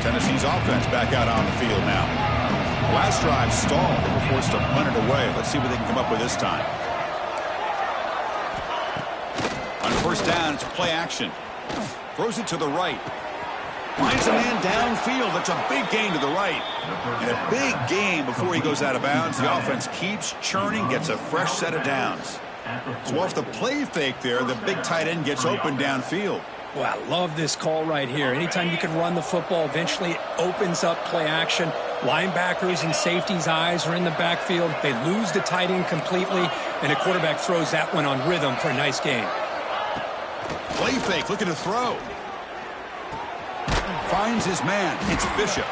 Tennessee's offense back out on the field now. Last drive stalled. They were forced to punt it away. Let's see what they can come up with this time. On first down, it's play action. Throws it to the right. Finds a man downfield. That's a big gain to the right. And a big gain before he goes out of bounds. The offense keeps churning, gets a fresh set of downs. So off the play fake there, the big tight end gets open downfield. Well, I love this call right here. Anytime you can run the football, eventually it opens up play action. Linebackers and safeties' eyes are in the backfield. They lose the tight end completely, and the quarterback throws that one on rhythm for a nice gain. Play fake, looking to throw. Finds his man. It's Bishop.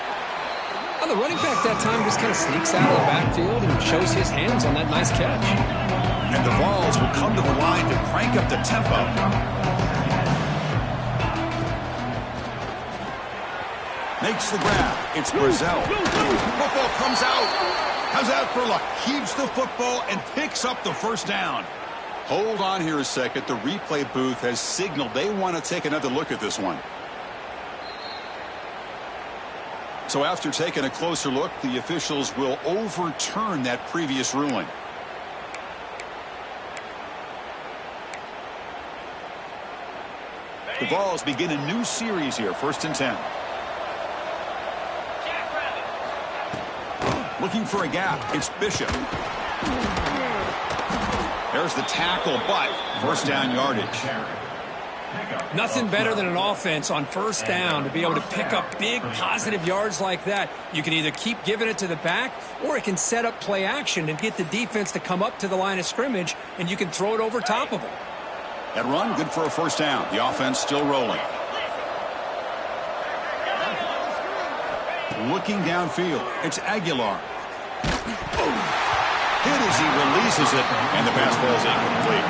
Well, the running back that time just kind of sneaks out of the backfield and shows his hands on that nice catch. And the Vols will come to the line to crank up the tempo. Makes the grab. It's Brazil. Football comes out. How's that for luck? Keeps the football and picks up the first down. Hold on here a second. The replay booth has signaled they want to take another look at this one. So after taking a closer look, the officials will overturn that previous ruling. The Vols begin a new series here, 1st and 10. Looking for a gap. It's Bishop. There's the tackle, but first down yardage. Nothing better than an offense on first down to be able to pick up big positive yards like that. You can either keep giving it to the back, or it can set up play action and get the defense to come up to the line of scrimmage, and you can throw it over top of them. That run, good for a first down. The offense still rolling. Looking downfield, it's Aguilar. Hit as he releases it, and the pass falls incomplete.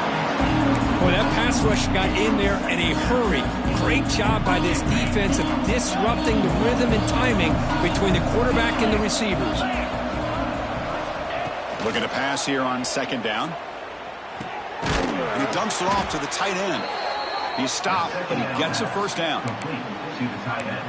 Boy, that pass rush got in there in a hurry. Great job by this defense of disrupting the rhythm and timing between the quarterback and the receivers. Looking to pass here on 2nd down. And he dumps it off to the tight end. He's stopped, but he gets a first down.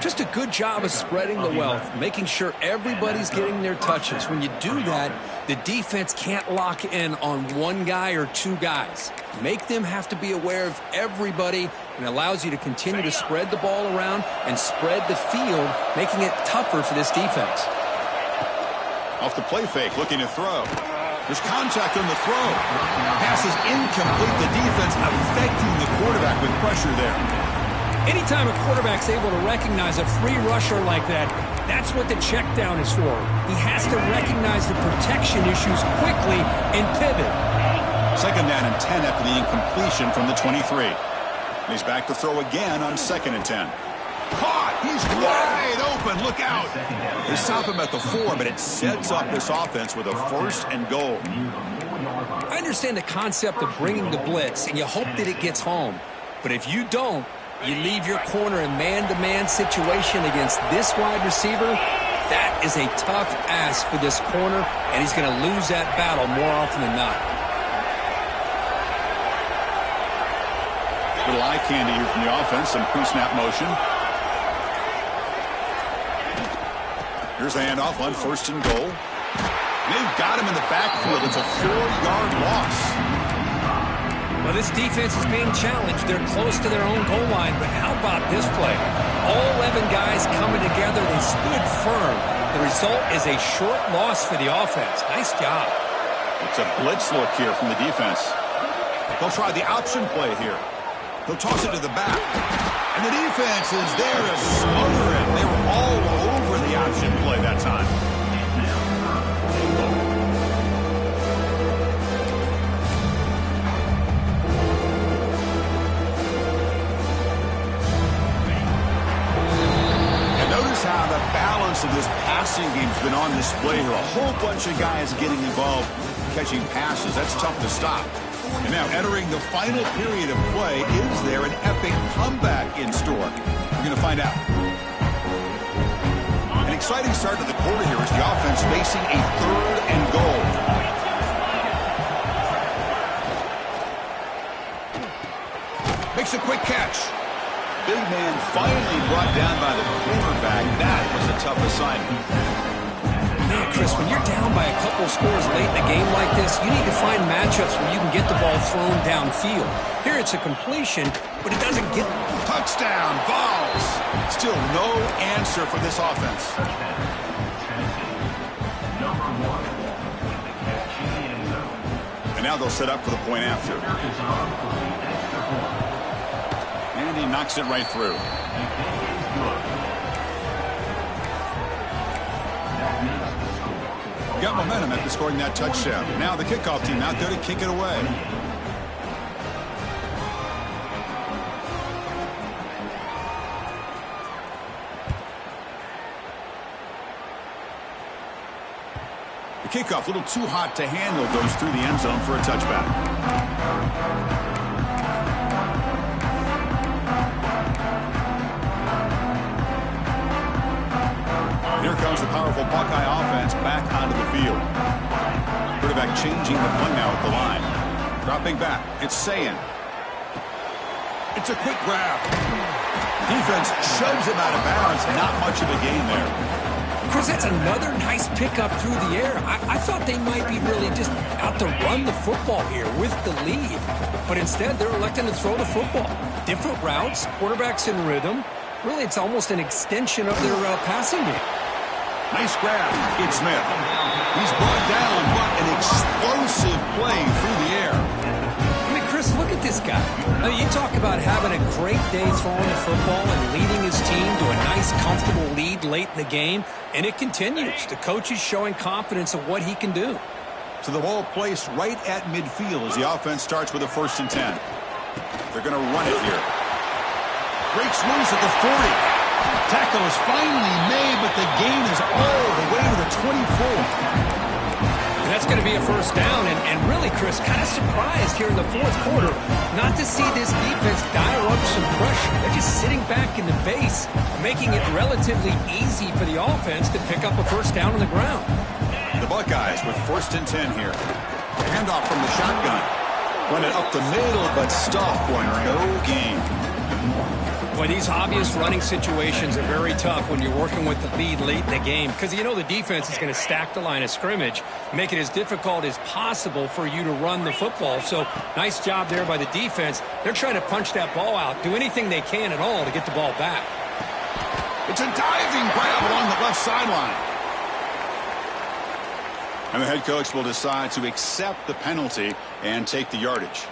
Just a good job of spreading the wealth, making sure everybody's getting their touches. When you do that, the defense can't lock in on one guy or two guys. Make them have to be aware of everybody, and allows you to continue to spread the ball around and spread the field, making it tougher for this defense. Off the play fake, looking to throw. There's contact on the throw. Pass is incomplete. The defense affecting the quarterback with pressure there. Anytime a quarterback's able to recognize a free rusher like that, that's what the check down is for. He has to recognize the protection issues quickly and pivot. 2nd down and 10 after the incompletion from the 23. And he's back to throw again on 2nd and 10. Caught! He's wide open. Look out! They stop him at the 4, but it sets up this offense with a 1st and goal. I understand the concept of bringing the blitz, and you hope that it gets home. But if you don't, you leave your corner in man-to-man situation against this wide receiver. That is a tough ask for this corner, and he's going to lose that battle more often than not. Little eye candy here from the offense. Some pre-snap motion. Here's the handoff on 1st and goal. They've got him in the backfield. It's a 4-yard loss. Well, this defense is being challenged. They're close to their own goal line, but how about this play? All 11 guys coming together. They stood firm. The result is a short loss for the offense. Nice job. It's a blitz look here from the defense. They'll try the option play here. They'll toss it to the back. And the defense is there to smother it. They were all over the option play that time. And notice how the balance of this passing game's been on display here. A whole bunch of guys getting involved catching passes. That's tough to stop. And now entering the final period of play, is there an epic comeback in store? We're going to find out. An exciting start to the quarter here as the offense facing a 3rd and goal. Makes a quick catch. big man finally brought down by the quarterback. That was a tough assignment. Man, Chris, when you're down by a couple scores late in a game like this, you need to find matchups where you can get the ball thrown downfield. Here it's a completion, but it doesn't get... Touchdown, balls. Still no answer for this offense. And now they'll set up for the point after. And he knocks it right through. Got momentum after scoring that touchdown. Now the kickoff team out there to kick it away. The kickoff, a little too hot to handle, goes through the end zone for a touchback. Here comes the powerful Buckeye offense back onto the field. Quarterback changing the play now at the line. Dropping back. It's Sayin. It's a quick grab. Defense shoves him out of bounds. Not much of a gain there. Chris, that's another nice pickup through the air. I thought they might be really just out to run the football here with the lead. But instead, they're electing to throw the football. Different routes, quarterbacks in rhythm. Really, it's almost an extension of their passing game. Nice grab. It's Smith. He's brought down, but an explosive play through the air. I mean, Chris, look at this guy. I mean, you talk about having a great day throwing the football and leading his team to a nice, comfortable lead late in the game, and it continues. The coach is showing confidence of what he can do. So the ball placed right at midfield as the offense starts with a 1st and 10. They're going to run it here. Breaks loose at the 40. Tackle is finally made, but the gain is all the way to the 24. And that's going to be a 1st down. And really, Chris, kind of surprised here in the 4th quarter not to see this defense dial up some pressure. They're just sitting back in the base, making it relatively easy for the offense to pick up a 1st down on the ground. The Buckeyes with 1st and 10 here. Handoff from the shotgun. Run it up the middle, but stop for no gain. Boy, these obvious running situations are very tough when you're working with the lead late in the game because you know the defense is going to stack the line of scrimmage, make it as difficult as possible for you to run the football. So nice job there by the defense. They're trying to punch that ball out, do anything they can at all to get the ball back. It's a diving grab along the left sideline. And the head coach will decide to accept the penalty and take the yardage.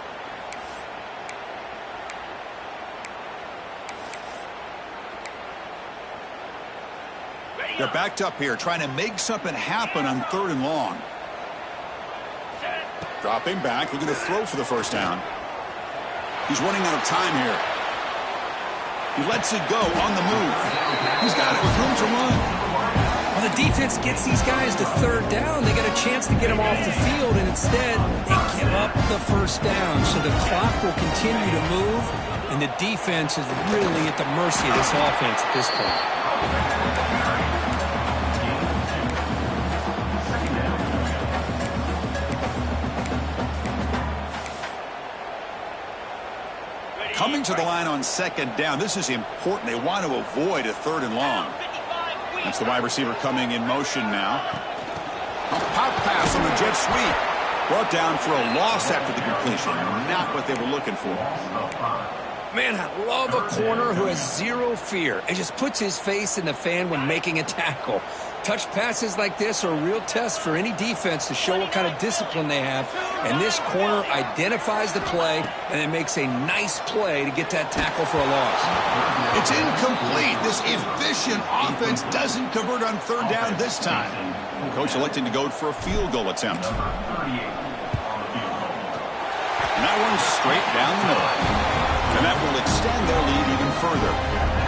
They're backed up here, trying to make something happen on 3rd and long. Dropping back, looking to throw for the 1st down. He's running out of time here. He lets it go on the move. He's got it with room to run. Well, the defense gets these guys to 3rd down. They got a chance to get them off the field, and instead they give up the 1st down. So the clock will continue to move, and the defense is really at the mercy of this offense at this point. Coming to the line on 2nd down. This is important. They want to avoid a 3rd and long. That's the wide receiver coming in motion now. A pop pass on the jet sweep. Brought down for a loss after the completion. Not what they were looking for. Man, I love a corner who has zero fear. It just puts his face in the fan when making a tackle. Touch passes like this are a real test for any defense to show what kind of discipline they have. And this corner identifies the play and then makes a nice play to get that tackle for a loss. It's incomplete. This efficient offense doesn't convert on 3rd down this time. Coach electing to go for a field goal attempt. And that one's straight down the middle. And that will extend their lead even further.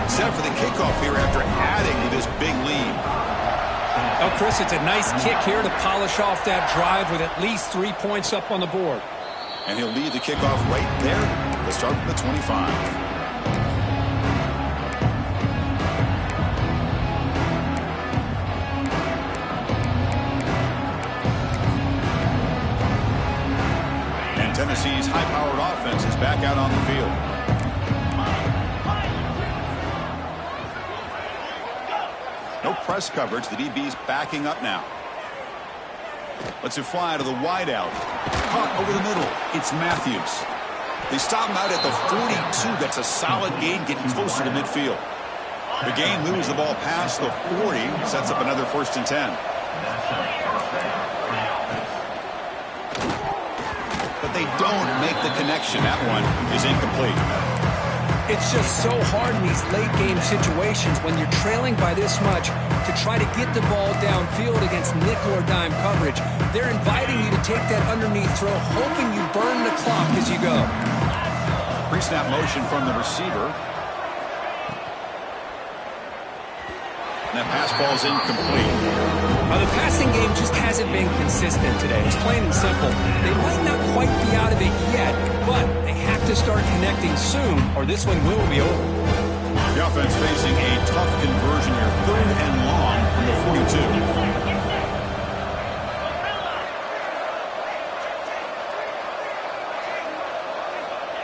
Set for the kickoff here after adding to this big lead. Oh, Chris, it's a nice kick here to polish off that drive with at least 3 points up on the board. And he'll lead the kickoff right there to start from the 25. And Tennessee's high-powered offense is back out on the field. press coverage. The DB's backing up now. Lets it fly to the wideout. Caught over the middle. It's Matthews. They stop him out at the 42. That's a solid gain, getting closer to midfield. The gain moves the ball past the 40. Sets up another 1st and 10. But they don't make the connection. That one is incomplete. It's just so hard in these late-game situations when you're trailing by this much to try to get the ball downfield against nickel or dime coverage. They're inviting you to take that underneath throw, hoping you burn the clock as you go. Pre-snap motion from the receiver. And that pass falls incomplete. Now, the passing game just hasn't been consistent today. It's plain and simple. They might not quite be out of it yet, but they have to start connecting soon, or this one will be over. The offense facing a tough conversion here. 3rd and long from the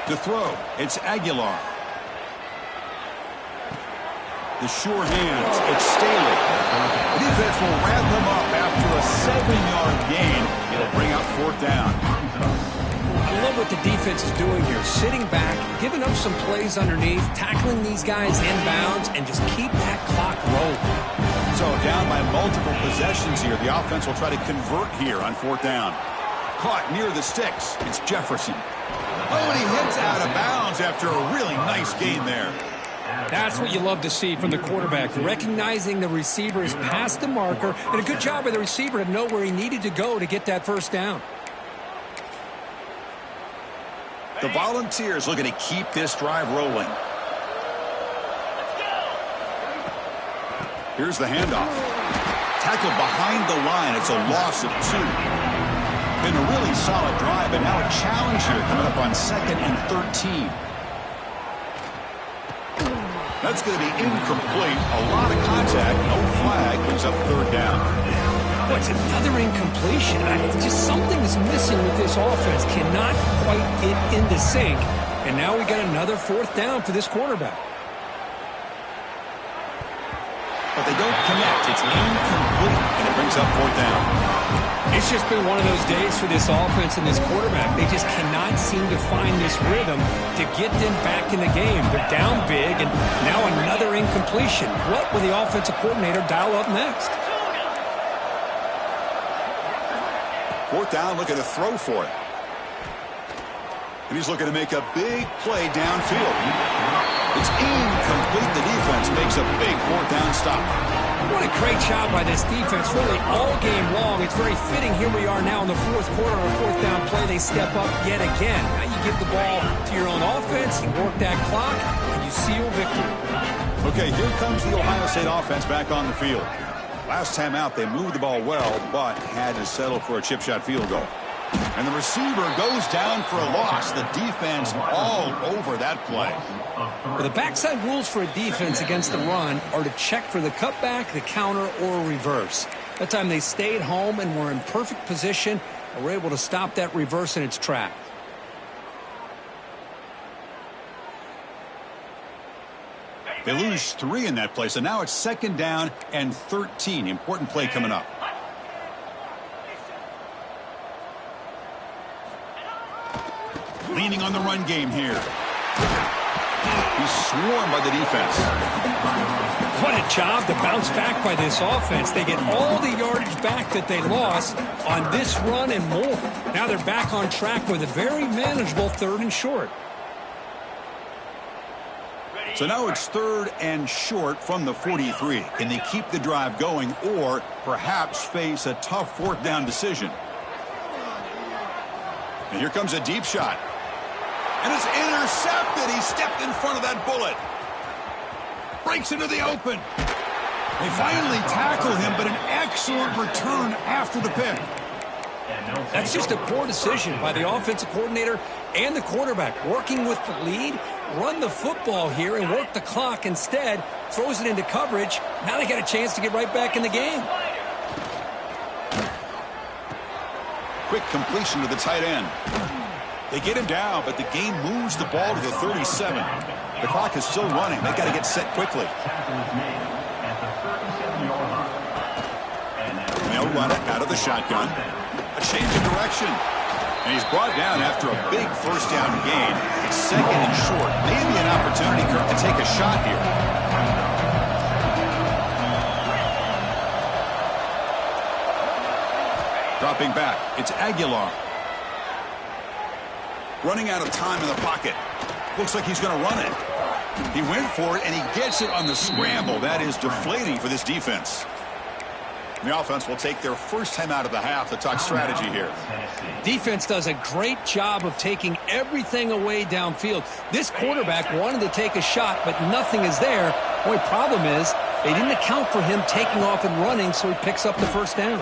42. To throw, it's Aguilar. The sure hands, it's Staley. The defense will wrap him up after a 7-yard gain. It'll bring up 4th down. I love what the defense is doing here. Sitting back, giving up some plays underneath, tackling these guys inbounds, and just keep that clock rolling. So down by multiple possessions here. The offense will try to convert here on 4th down. Caught near the sticks. It's Jefferson. Oh, and he hits out of bounds after a really nice gain there. That's what you love to see from the quarterback, recognizing the receiver is past the marker, and a good job by the receiver to know where he needed to go to get that 1st down. The Volunteers looking to keep this drive rolling. Here's the handoff. Tackled behind the line. It's a loss of 2. Been a really solid drive, and now a challenge here coming up on 2nd and 13. That's going to be incomplete. A lot of contact, no flag, brings up 3rd down. Boy, it's another incompletion. Just something's missing with this offense. Cannot quite get into sync. And now we got another 4th down for this quarterback. But they don't connect. It's incomplete, and it brings up 4th down. It's just been one of those days for this offense and this quarterback. They just cannot seem to find this rhythm to get them back in the game. They're down big, and now another incompletion. What will the offensive coordinator dial up next? 4th down, looking to throw for it. And he's looking to make a big play downfield. It's incomplete. The defense makes a big 4th down stop. What a great job by this defense, really all game long. It's very fitting. Here we are now in the 4th quarter on a 4th down play. They step up yet again. Now you give the ball to your own offense, you work that clock, and you seal victory. Okay, here comes the Ohio State offense back on the field. Last time out, they moved the ball well, but had to settle for a chip shot field goal. And the receiver goes down for a loss. The defense all over that play. Well, the backside rules for a defense against the run are to check for the cutback, the counter, or reverse. That time they stayed home and were in perfect position and were able to stop that reverse in its tracks. They lose 3 in that play, so now it's 2nd down and 13. Important play coming up. Leaning on the run game here. He's swarmed by the defense. What a job to bounce back by this offense. They get all the yardage back that they lost on this run and more. Now they're back on track with a very manageable 3rd and short. So now it's 3rd and short from the 43. Can they keep the drive going or perhaps face a tough 4th down decision? And here comes a deep shot. And it's intercepted. He stepped in front of that bullet. Breaks into the open. They finally tackle him, but an excellent return after the pick. That's just a poor decision by the offensive coordinator and the quarterback. Working with the lead, run the football here and work the clock. Instead, throws it into coverage. Now they got a chance to get right back in the game. Quick completion to the tight end. They get him down, but the game moves the ball to the 37. The clock is still running. They got to get set quickly. run it out of the shotgun. A change of direction. And he's brought down after a big first down gain. It's second and short. Maybe an opportunity, Kirk, to take a shot here. Dropping back. It's Aguilar. Running out of time in the pocket. Looks like he's going to run it. He went for it, and he gets it on the scramble. That is deflating for this defense. The offense will take their first time out of the half to talk strategy here. Defense does a great job of taking everything away downfield. This quarterback wanted to take a shot, but nothing is there. Only problem is they didn't account for him taking off and running, so he picks up the first down.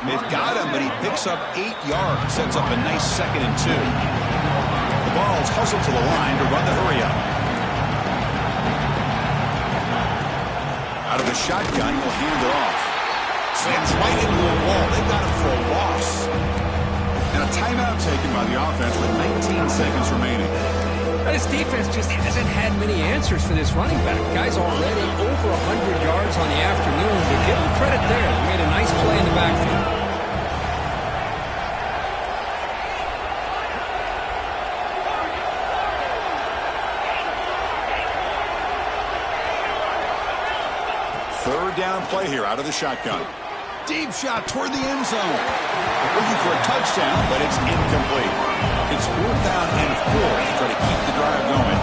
They've got him, but he picks up 8 yards, sets up a nice 2nd and 2. The ball's hustled to the line to run the hurry up. Out of the shotgun, he'll hand it off. Slams right into a wall. They got him for a loss. And a timeout taken by the offense with 19 seconds remaining. This defense just hasn't had many answers for this running back. Guy's already over 100 yards on the afternoon, but give him credit there. He made a nice play in the backfield. Third down play here out of the shotgun. Deep shot toward the end zone. Looking for a touchdown, but it's incomplete. It's 4th down and 4 to try to keep the drive going.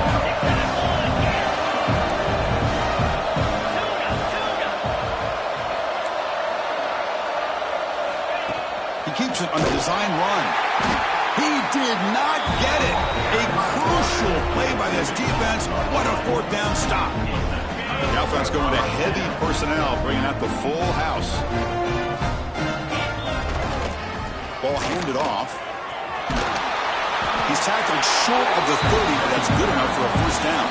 He keeps it on the design run. He did not get it. A crucial play by this defense. What a 4th down stop. The offense going to heavy personnel, bringing out the full house. Ball handed off. He's tackled short of the 30, but that's good enough for a first down.